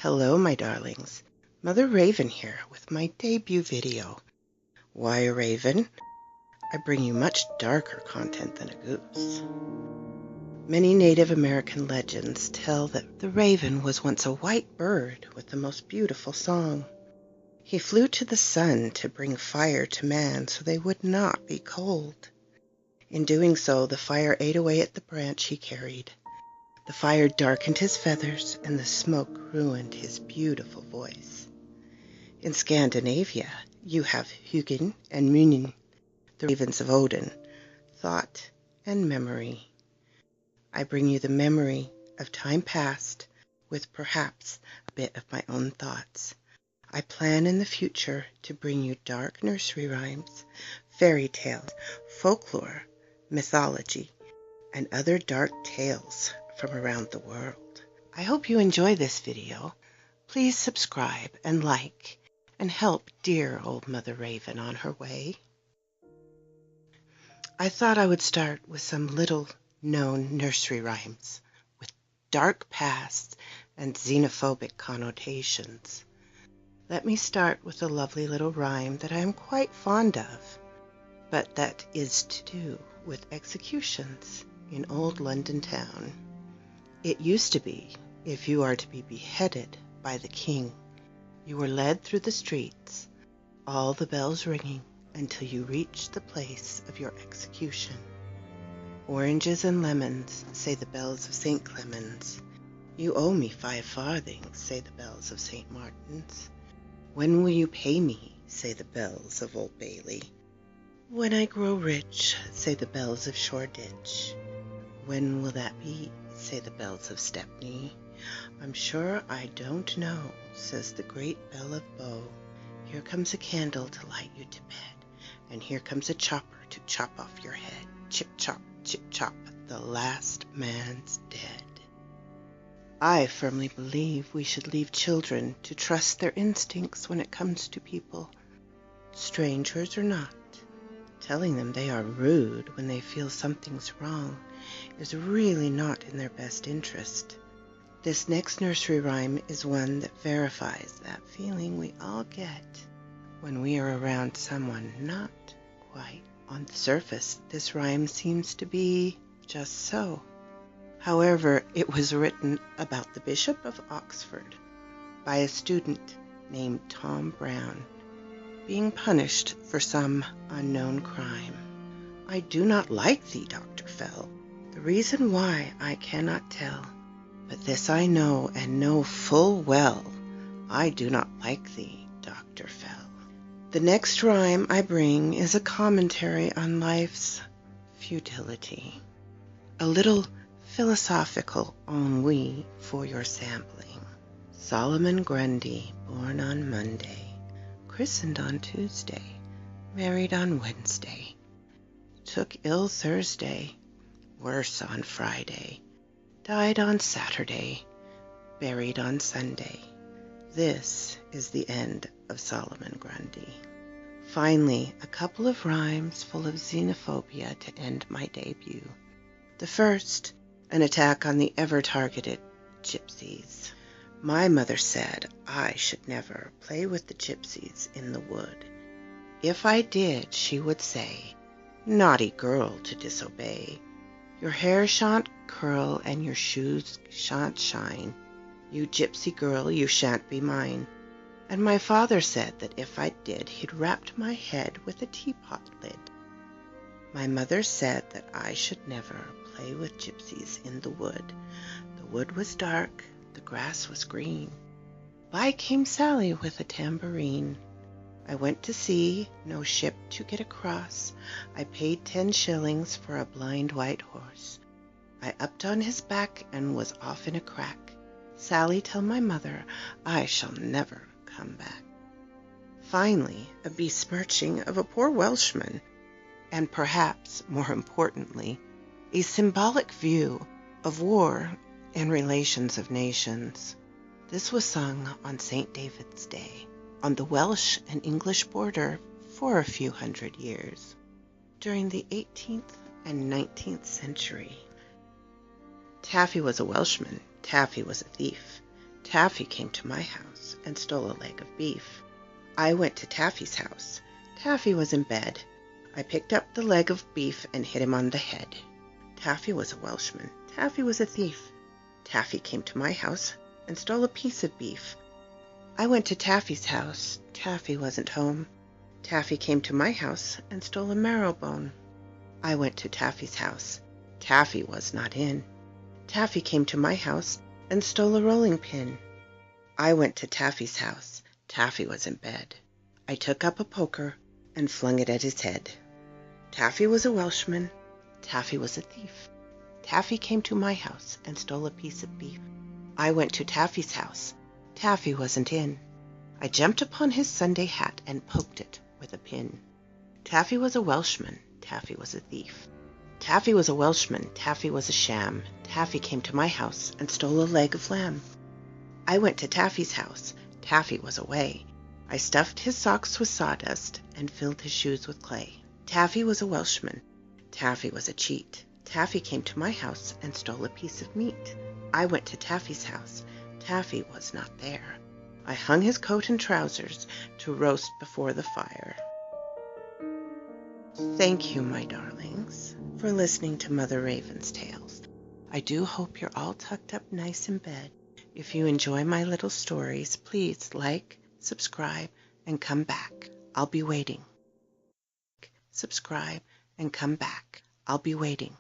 Hello, my darlings. Mother Raven here with my debut video. Why a raven? I bring you much darker content than a goose. Many Native American legends tell that the raven was once a white bird with the most beautiful song. He flew to the sun to bring fire to man so they would not be cold. In doing so, the fire ate away at the branch he carried. The fire darkened his feathers, and the smoke ruined his beautiful voice. In Scandinavia, you have Hugin and Munin, the ravens of Odin, thought and memory. I bring you the memory of time past with perhaps a bit of my own thoughts. I plan in the future to bring you dark nursery rhymes, fairy tales, folklore, mythology, and other dark tales from around the world. I hope you enjoy this video. Please subscribe and like and help dear old Mother Raven on her way. I thought I would start with some little known nursery rhymes with dark pasts and xenophobic connotations. Let me start with a lovely little rhyme that I am quite fond of, but that is to do with executions in old London town. It used to be, if you are to be beheaded by the king, you were led through the streets, all the bells ringing, until you reached the place of your execution. Oranges and lemons, say the bells of St. Clement's. You owe me 5 farthings, say the bells of St. Martin's. When will you pay me, say the bells of Old Bailey. When I grow rich, say the bells of Shoreditch. When will that be, say the bells of Stepney. I'm sure I don't know, says the great bell of Bow. Here comes a candle to light you to bed, and here comes a chopper to chop off your head. Chip chop, the last man's dead. I firmly believe we should leave children to trust their instincts when it comes to people, strangers or not. Telling them they are rude when they feel something's wrong is really not in their best interest. This next nursery rhyme is one that verifies that feeling we all get when we are around someone not quite. On the surface, this rhyme seems to be just so. However, it was written about the Bishop of Oxford by a student named Tom Brown being punished for some unknown crime. I do not like thee, Dr. Fell. The reason why I cannot tell, but this I know and know full well, I do not like thee, Dr. Fell. The next rhyme I bring is a commentary on life's futility, a little philosophical ennui for your sampling. Solomon Grundy, born on Monday, christened on Tuesday, married on Wednesday, took ill Thursday, worse on Friday, died on Saturday, buried on Sunday. This is the end of Solomon Grundy. Finally, a couple of rhymes full of xenophobia to end my debut. The first, an attack on the ever-targeted gypsies. My mother said I should never play with the gypsies in the wood. If I did, she would say, "Naughty girl to disobey. Your hair shan't curl and your shoes shan't shine. You gypsy girl, you shan't be mine." And my father said that if I did, he'd wrap my head with a teapot lid. My mother said that I should never play with gypsies in the wood. The wood was dark, the grass was green. By came Sally with a tambourine. I went to sea, no ship to get across. I paid 10 shillings for a blind white horse. I upped on his back and was off in a crack. Sally, tell my mother I shall never come back. Finally, a besmirching of a poor Welshman, and perhaps more importantly, a symbolic view of war and relations of nations. This was sung on St. David's Day, on the Welsh and English border for a few hundred years, during the 18th and 19th century. Taffy was a Welshman, Taffy was a thief. Taffy came to my house and stole a leg of beef. I went to Taffy's house. Taffy was in bed. I picked up the leg of beef and hit him on the head. Taffy was a Welshman. Taffy was a thief. Taffy came to my house and stole a piece of beef. I went to Taffy's house. Taffy wasn't home. Taffy came to my house and stole a marrow bone. I went to Taffy's house. Taffy was not in. Taffy came to my house and stole a rolling pin. I went to Taffy's house. Taffy was in bed. I took up a poker and flung it at his head. Taffy was a Welshman. Taffy was a thief. Taffy came to my house and stole a piece of beef. I went to Taffy's house. Taffy wasn't in. I jumped upon his Sunday hat and poked it with a pin. Taffy was a Welshman. Taffy was a thief. Taffy was a Welshman. Taffy was a sham. Taffy came to my house and stole a leg of lamb. I went to Taffy's house. Taffy was away. I stuffed his socks with sawdust and filled his shoes with clay. Taffy was a Welshman. Taffy was a cheat. Taffy came to my house and stole a piece of meat. I went to Taffy's house. Taffy was not there. I hung his coat and trousers to roast before the fire. Thank you, my darlings, for listening to Mother Raven's tales. I do hope you're all tucked up nice in bed. If you enjoy my little stories, please like, subscribe, and come back. I'll be waiting. Subscribe and come back. I'll be waiting.